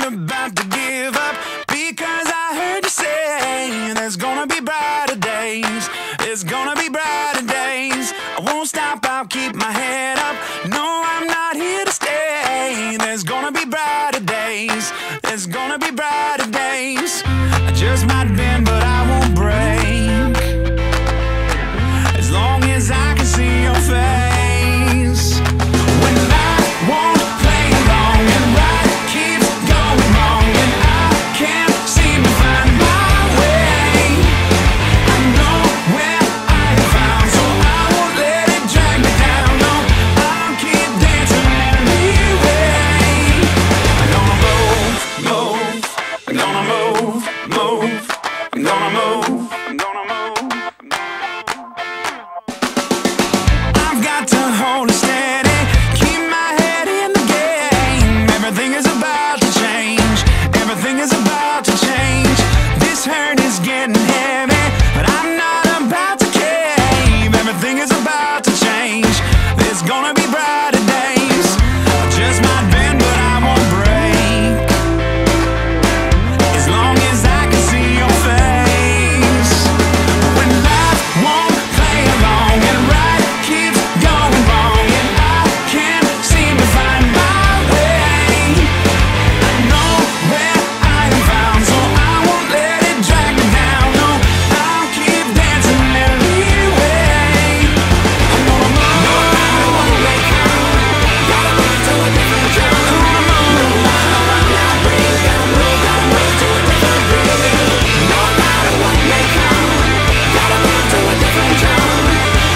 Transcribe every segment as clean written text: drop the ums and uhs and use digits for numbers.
about to give up, because I heard you say there's gonna be brighter days. There's gonna be brighter days. I won't stop, I'll keep my head up. No, I'm not here to stay. There's gonna be brighter days. There's gonna be brighter days. I just might bend, but I won't break, as long as I can see your face. When life won't play along and right keeps going wrong, and I can't seem to find my way, I know where I am found, so I won't let it drag me down. No, I'll keep dancing anyway. I'm gonna move, move. I'm gonna move, move. I'm gonna move. I'm gonna move. I've got to hold it steady, keep my head in the game. Everything is about to change. Everything is about to change. This hurt is getting heavy, but I'm not about to cave. Everything is about to change. There's gonna be brighter days. I just might bend, but I won't break, as long as I can see your face. When life won't play along and right keeps going wrong, and I can't seem to find my way, I know where I am found, so I won't let it drag me down. No, I'll keep dancing anyway. I'm gonna move. No matter what may come, gotta move to a different drum. I'm gonna move. No matter what may bring, gotta move to a different beat. No matter what may come, gotta move to a different drum.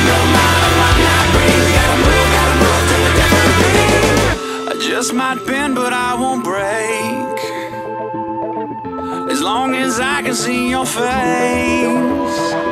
No matter what may bring, gotta move to a different beat. I just might bend, but I won't break, as long as I can see your face.